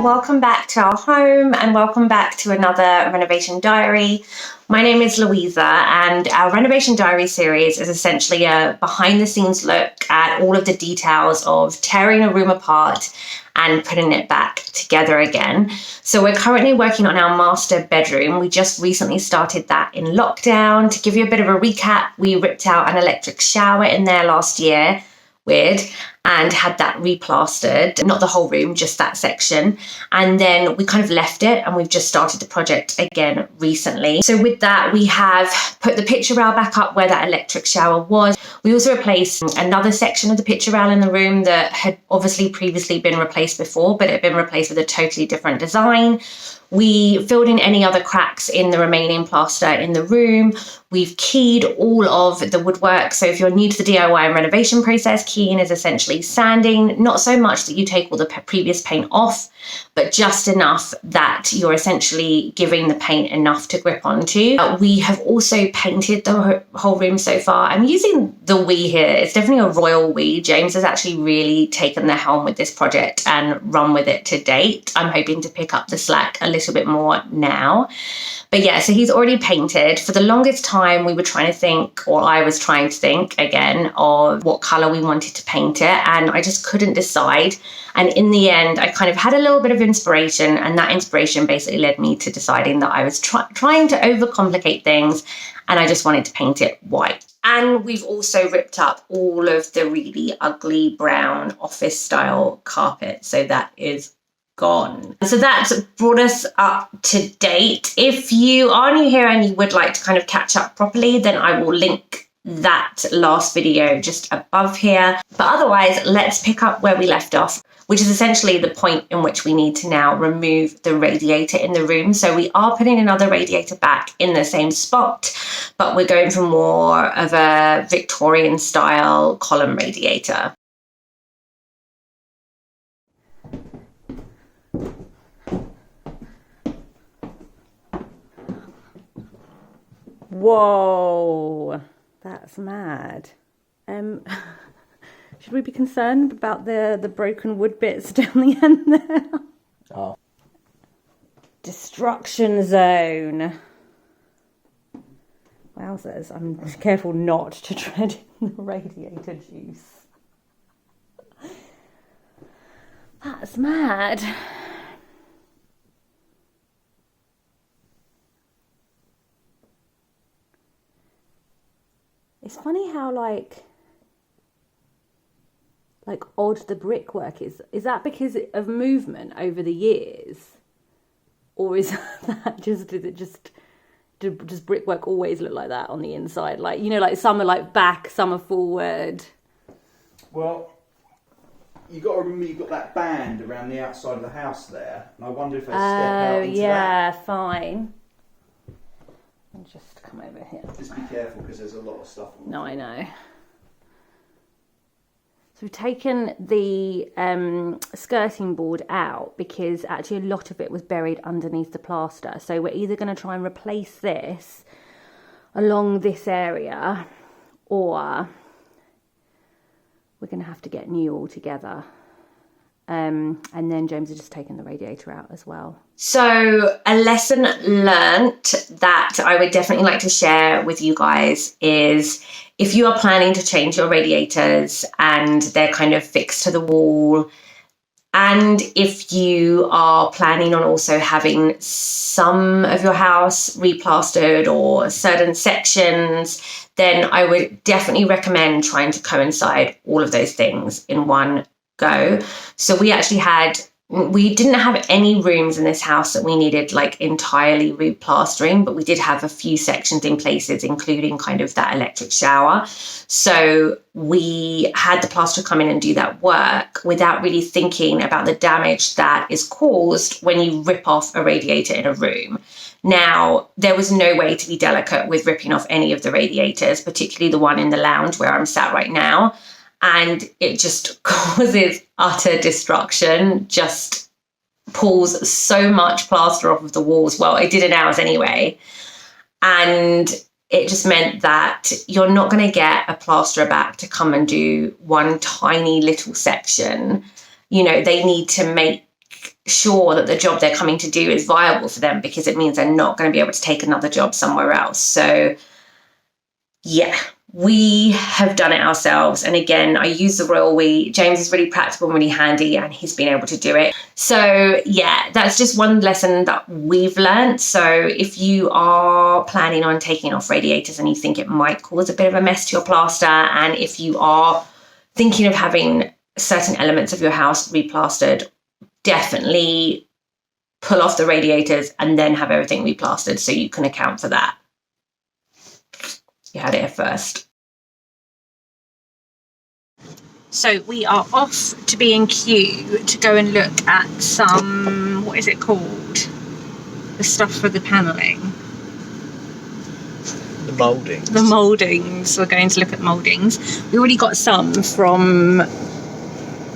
welcome back to our home and welcome back to another renovation diary. My name is Louisa and our renovation diary series is essentially a behind the scenes look at all of the details of tearing a room apart and putting it back together again. So we're currently working on our master bedroom. We just recently started that in lockdown. To give you a bit of a recap, we ripped out an electric shower in there last year, weird, and had that replastered, not the whole room, just that section. And then we kind of left it and we've just started the project again recently. So with that, we have put the picture rail back up where that electric shower was. We also replaced another section of the picture rail in the room that had obviously previously been replaced before, but it had been replaced with a totally different design. We filled in any other cracks in the remaining plaster in the room. We've keyed all of the woodwork. So if you're new to the DIY and renovation process, keying is essentially sanding, not so much that you take all the previous paint off, but just enough that you're essentially giving the paint enough to grip onto. We have also painted the whole room so far. I'm using the we here. It's definitely a royal we. James has actually really taken the helm with this project and run with it to date. I'm hoping to pick up the slack a little bit more now. But yeah, so he's already painted. For the longest time, we were trying to think, or I was trying to think again, of what colour we wanted to paint it. And I just couldn't decide. And in the end, I kind of had a little bit of inspiration. And that inspiration basically led me to deciding that I was trying to overcomplicate things. And I just wanted to paint it white. And we've also ripped up all of the really ugly brown office style carpet. So that is gone. So that's brought us up to date. If you are new here and you would like to kind of catch up properly, then I will link that last video just above here. But otherwise, let's pick up where we left off, which is essentially the point in which we need to now remove the radiator in the room. So we are putting another radiator back in the same spot, but we're going for more of a Victorian style column radiator. Whoa, that's mad. Should we be concerned about the broken wood bits down the end there? Oh. Destruction zone. Wowzers, I'm careful not to tread in the radiator juice. That's mad. It's funny how like odd the brickwork is. Is that because of movement over the years? Or is that does brickwork always look like that on the inside? Like, you know, like some are like back, some are forward. Well, you got to remember you've got that band around the outside of the house there. And I wonder if they step out into that. Oh, yeah, fine. I'll just come over here. Just be careful because there's a lot of stuff on. No, I know. So we've taken the skirting board out because actually a lot of it was buried underneath the plaster. So we're either going to try and replace this along this area, or we're going to have to get new altogether. And then James has just taken the radiator out as well. So a lesson learnt that I would definitely like to share with you guys is if you are planning to change your radiators and they're kind of fixed to the wall, and if you are planning on also having some of your house replastered or certain sections, then I would definitely recommend trying to coincide all of those things in one go. So we didn't have any rooms in this house that we needed like entirely replastering, but we did have a few sections in places, including kind of that electric shower. So we had the plasterer come in and do that work without really thinking about the damage that is caused when you rip off a radiator in a room. Now, there was no way to be delicate with ripping off any of the radiators, particularly the one in the lounge where I'm sat right now. And it just causes utter destruction, just pulls so much plaster off of the walls. Well, it did in ours anyway. And it just meant that you're not going to get a plasterer back to come and do one tiny little section. You know, they need to make sure that the job they're coming to do is viable for them, because it means they're not going to be able to take another job somewhere else. So yeah, we have done it ourselves. And again, I use the royal we. James is really practical and really handy, and he's been able to do it. So yeah, that's just one lesson that we've learned. So if you are planning on taking off radiators and you think it might cause a bit of a mess to your plaster, and if you are thinking of having certain elements of your house replastered, definitely pull off the radiators and then have everything replastered so you can account for that. You had it at first. So we are off to B&Q to go and look at some, what is it called? The stuff for the panelling. The mouldings. The mouldings. We're going to look at mouldings. We already got some from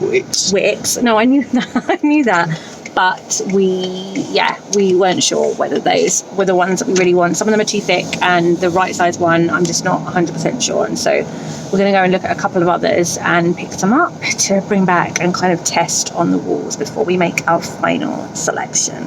Wicks. No, I knew that. But we weren't sure whether those were the ones that we really want. Some of them are too thick, and the right size one, I'm just not 100% sure. And so we're going to go and look at a couple of others and pick some up to bring back and kind of test on the walls before we make our final selection.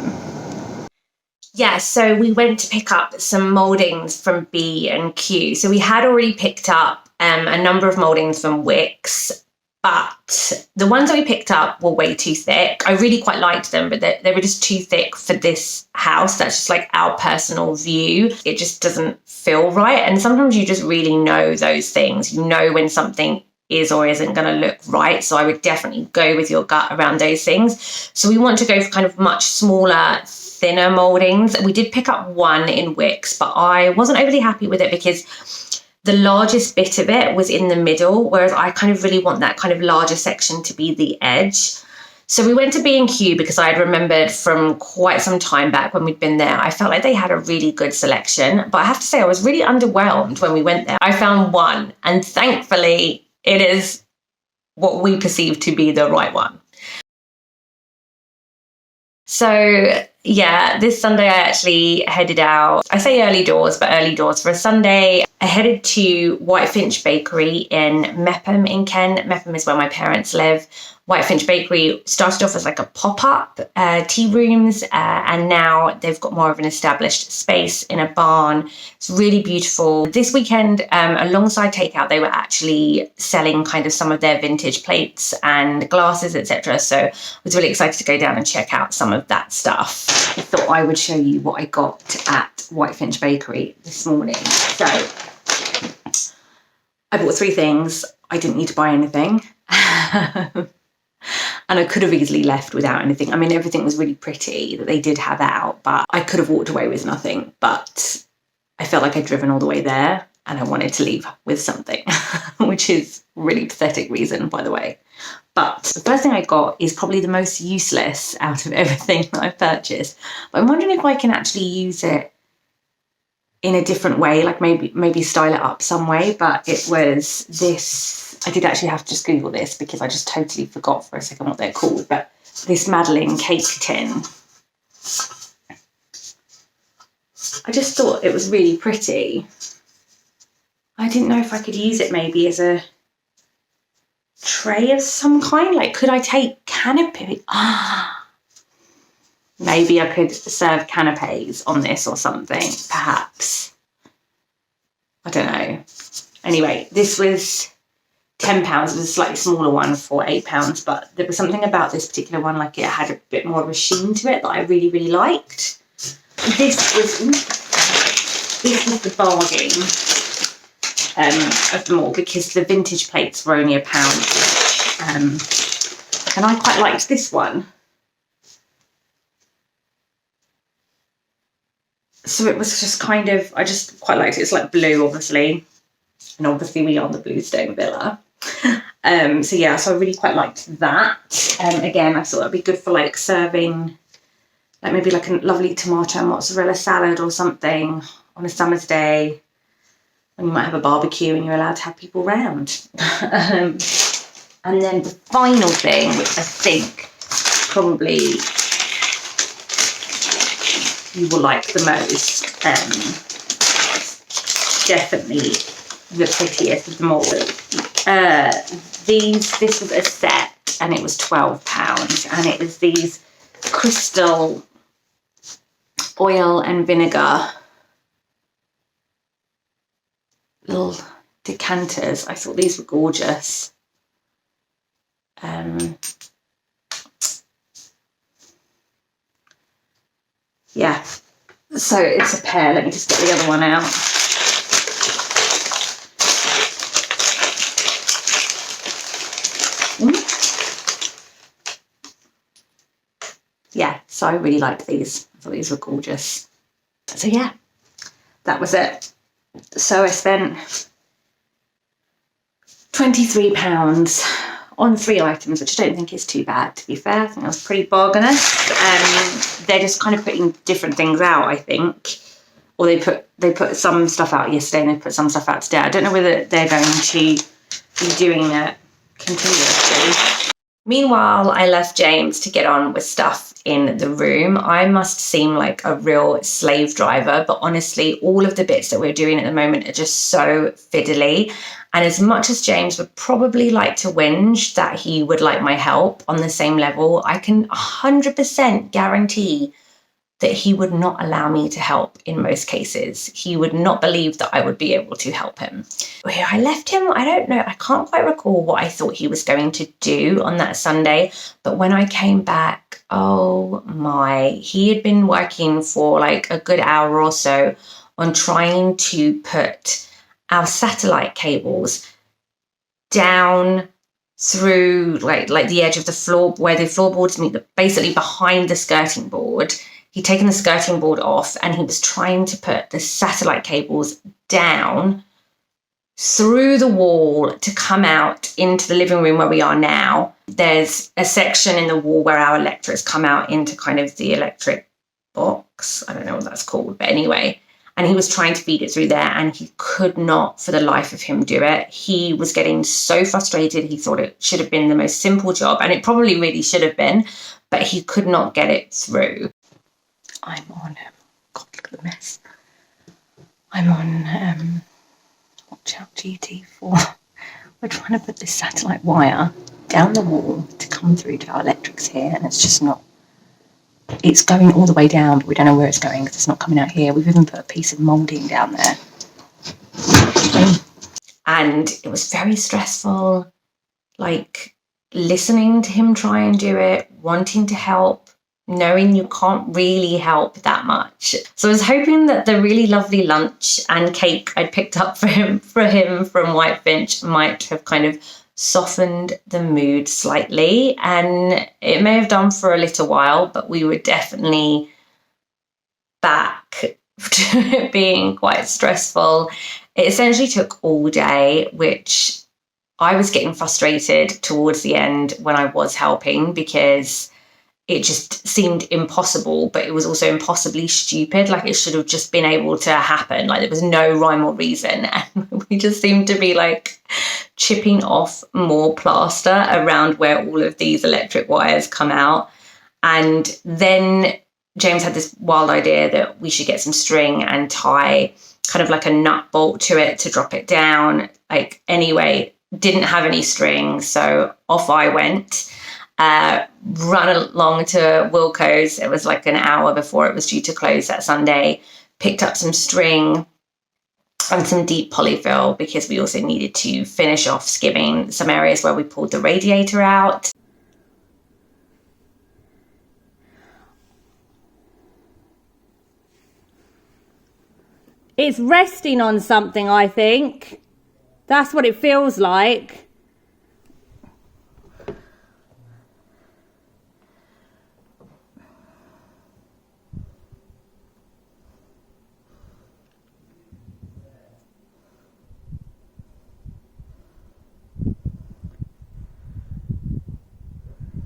Yeah, so we went to pick up some mouldings from B&Q. So we had already picked up a number of mouldings from Wicks, but the ones that we picked up were way too thick. I really quite liked them, but they were just too thick for this house. That's just like our personal view. It just doesn't feel right. And sometimes you just really know those things. You know when something is or isn't going to look right. So I would definitely go with your gut around those things. So we want to go for kind of much smaller, thinner mouldings. We did pick up one in Wicks, but I wasn't overly happy with it because the largest bit of it was in the middle, whereas I kind of really want that kind of larger section to be the edge. So we went to B&Q because I had remembered from quite some time back when we'd been there, I felt like they had a really good selection. But I have to say, I was really underwhelmed when we went there. I found one, and thankfully it is what we perceive to be the right one. So yeah, this Sunday I actually headed out. I say early doors, but early doors for a Sunday. I headed to Whitefinch Bakery in Mepham in Kent. Mepham is where my parents live. Whitefinch Bakery started off as like a pop-up tea rooms, and now they've got more of an established space in a barn. It's really beautiful. This weekend, alongside takeout, they were actually selling kind of some of their vintage plates and glasses, etc. So I was really excited to go down and check out some of that stuff. I thought I would show you what I got at Whitefinch Bakery this morning. So I bought 3 things. I didn't need to buy anything. And I could have easily left without anything. I mean, everything was really pretty that they did have out, but I could have walked away with nothing. But I felt like I'd driven all the way there and I wanted to leave with something, which is a really pathetic reason, by the way. But the first thing I got is probably the most useless out of everything that I've purchased. But I'm wondering if I can actually use it in a different way, like maybe style it up some way. But it was this. I did actually have to just Google this because I just totally forgot for a second what they're called. But this Madeleine cake tin. I just thought it was really pretty. I didn't know if I could use it maybe as a tray of some kind. Like, could I take canapé? Maybe I could serve canapés on this or something, perhaps. I don't know. Anyway, this was £10. It was a slightly smaller one for £8, but there was something about this particular one, like it had a bit more of a sheen to it that I really, really liked. This was the bargain of them all, because the vintage plates were only £1. And I quite liked this one. So it was just kind of, I just quite liked it. It's like blue, obviously. And obviously we are the Bluestone Villa. So yeah, so I really quite liked that. Again, I thought that'd be good for like serving, like maybe like a lovely tomato and mozzarella salad or something on a summer's day. And you might have a barbecue and you're allowed to have people round. And then the final thing, which I think probably you will like the most, definitely the prettiest of them all. This was a set and it was £12, and it was these crystal oil and vinegar little decanters. I thought these were gorgeous. Yeah, so it's a pair. Let me just get the other one out. Yeah, so I really liked these. I thought these were gorgeous. So yeah, that was it. So I spent £23 on 3 items, which I don't think is too bad, to be fair. I think I was pretty bargainous. They're just kind of putting different things out, I think. Or they put some stuff out yesterday and they put some stuff out today. I don't know whether they're going to be doing that continuously. Meanwhile, I left James to get on with stuff in the room. I must seem like a real slave driver, but honestly, all of the bits that we're doing at the moment are just so fiddly. And as much as James would probably like to whinge that he would like my help on the same level, I can 100% guarantee that he would not allow me to help in most cases. He would not believe that I would be able to help him. Where I left him, I don't know, I can't quite recall what I thought he was going to do on that Sunday, but when I came back, oh my, he had been working for like a good hour or so on trying to put our satellite cables down through like the edge of the floor where the floorboards meet, basically behind the skirting board. He'd taken the skirting board off and he was trying to put the satellite cables down through the wall to come out into the living room where we are now. There's a section in the wall where our electrics come out into kind of the electric box. I don't know what that's called, but anyway. And he was trying to feed it through there and he could not for the life of him do it. He was getting so frustrated. He thought it should have been the most simple job, and it probably really should have been, but he could not get it through. I'm on, God, look at the mess. I'm on, watch out GT4. We're trying to put this satellite wire down the wall to come through to our electrics here, and it's just not, it's going all the way down, but we don't know where it's going because it's not coming out here. We've even put a piece of moulding down there. And it was very stressful, like listening to him try and do it, wanting to help, knowing you can't really help that much. So I was hoping that the really lovely lunch and cake I'd picked up for him from Whitefinch might have kind of softened the mood slightly, and it may have done for a little while, but we were definitely back to it being quite stressful. It essentially took all day, which I was getting frustrated towards the end when I was helping because it just seemed impossible, but it was also impossibly stupid. Like it should have just been able to happen. Like there was no rhyme or reason. And we just seemed to be like chipping off more plaster around where all of these electric wires come out. And then James had this wild idea that we should get some string and tie kind of like a nut bolt to it to drop it down. Like anyway, didn't have any string. So off I went. Run along to Wilko's. It was like an hour before it was due to close that Sunday. Picked up some string and some deep polyfill because we also needed to finish off skimming some areas where we pulled the radiator out. It's resting on something, I think. That's what it feels like.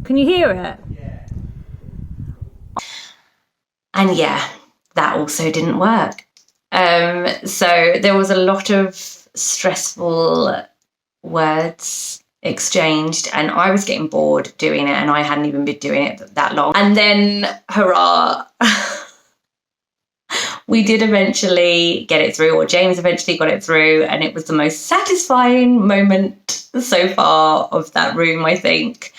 Can you hear it? Yeah. And yeah, that also didn't work. So there was a lot of stressful words exchanged, and I was getting bored doing it, and I hadn't even been doing it that long. And then, hurrah, we did eventually get it through, or James eventually got it through, and it was the most satisfying moment so far of that room, I think.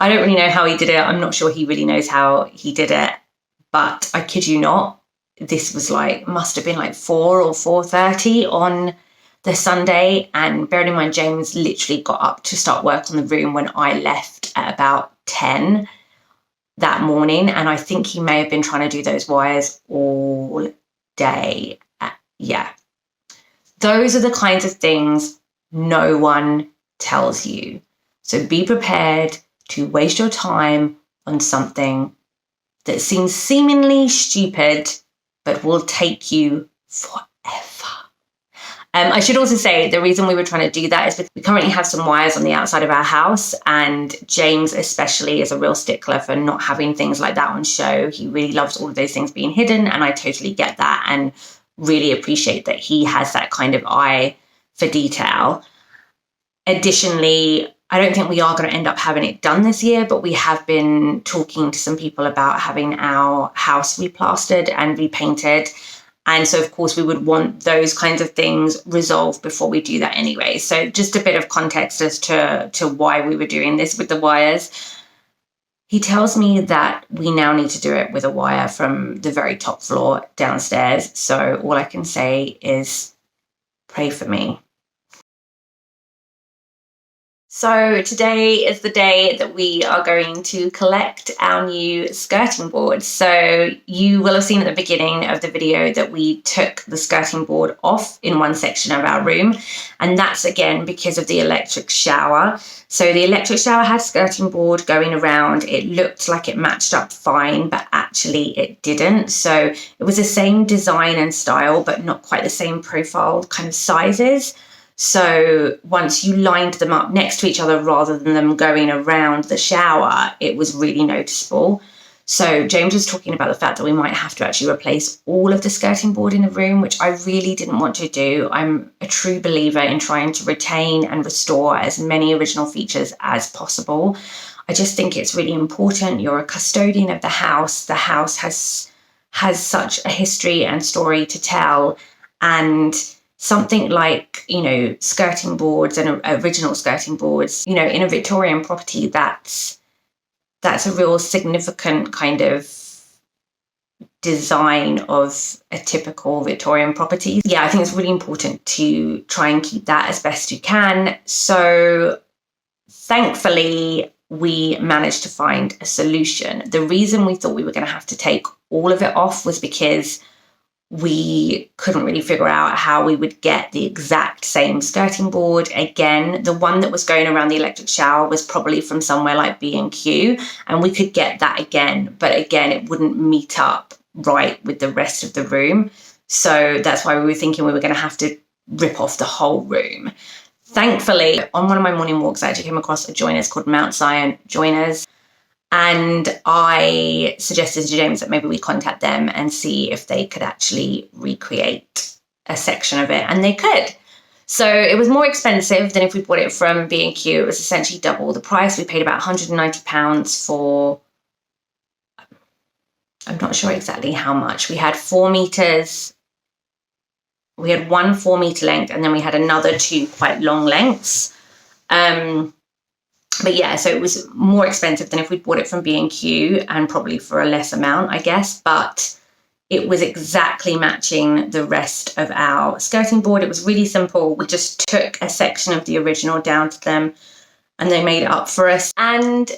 I don't really know how he did it. I'm not sure he really knows how he did it. But I kid you not, this was like, must have been like 4 or 4:30 on the Sunday. And bearing in mind, James literally got up to start work on the room when I left at about 10 that morning. And I think he may have been trying to do those wires all day. Yeah. Those are the kinds of things no one tells you. So be prepared to waste your time on something that seems seemingly stupid, but will take you forever. I should also say the reason we were trying to do that is because we currently have some wires on the outside of our house, and James especially is a real stickler for not having things like that on show. He really loves all of those things being hidden, and I totally get that and really appreciate that he has that kind of eye for detail. Additionally, I don't think we are going to end up having it done this year, but we have been talking to some people about having our house replastered and repainted. And so, of course, we would want those kinds of things resolved before we do that anyway. So just a bit of context as to why we were doing this with the wires. He tells me that we now need to do it with a wire from the very top floor downstairs. So all I can say is pray for me. So today is the day that we are going to collect our new skirting board. So you will have seen at the beginning of the video that we took the skirting board off in one section of our room. And that's again because of the electric shower. So the electric shower had skirting board going around. It looked like it matched up fine, but actually it didn't. So it was the same design and style, but not quite the same profile kind of sizes. So once you lined them up next to each other rather than them going around the shower, it was really noticeable. So James was talking about the fact that we might have to actually replace all of the skirting board in the room, which I really didn't want to do. I'm a true believer in trying to retain and restore as many original features as possible. I just think it's really important. You're a custodian of the house. The house has such a history and story to tell, and something like, skirting boards and original skirting boards, in a Victorian property, that's a real significant kind of design of a typical Victorian property. Yeah, I think it's really important to try and keep that as best you can. So thankfully, we managed to find a solution. The reason we thought we were going to have to take all of it off was because we couldn't really figure out how we would get the exact same skirting board. Again, the one that was going around the electric shower was probably from somewhere like B&Q, and we could get that again, but again, it wouldn't meet up right with the rest of the room. So that's why we were thinking we were going to have to rip off the whole room. Thankfully, on one of my morning walks, I actually came across a joiners called Mount Zion Joiners. And I suggested to James that maybe we contact them and see if they could actually recreate a section of it. And they could. So it was more expensive than if we bought it from B&Q. It was essentially double the price. We paid about £190 for, I'm not sure exactly how much. We had 4 meters. We had one 4 meter length, and then we had another 2 quite long lengths. But yeah, so it was more expensive than if we bought it from B&Q, and probably for a less amount, I guess. But it was exactly matching the rest of our skirting board. It was really simple. We just took a section of the original down to them, and they made it up for us. And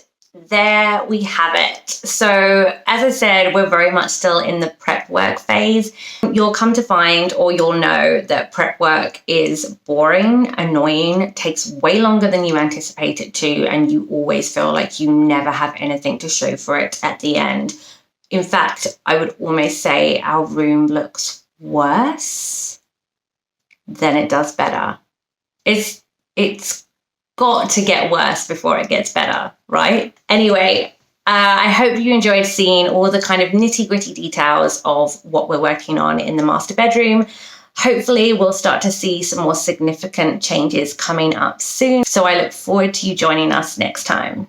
there we have it. So as I said, we're very much still in the prep work phase. You'll come to find, or you'll know, that prep work is boring, annoying, takes way longer than you anticipate it to, and you always feel like you never have anything to show for it at the end. In fact, I would almost say our room looks worse than it does better. It's got to get worse before it gets better, right? Anyway, I hope you enjoyed seeing all the kind of nitty-gritty details of what we're working on in the master bedroom. Hopefully we'll start to see some more significant changes coming up soon. So I look forward to you joining us next time.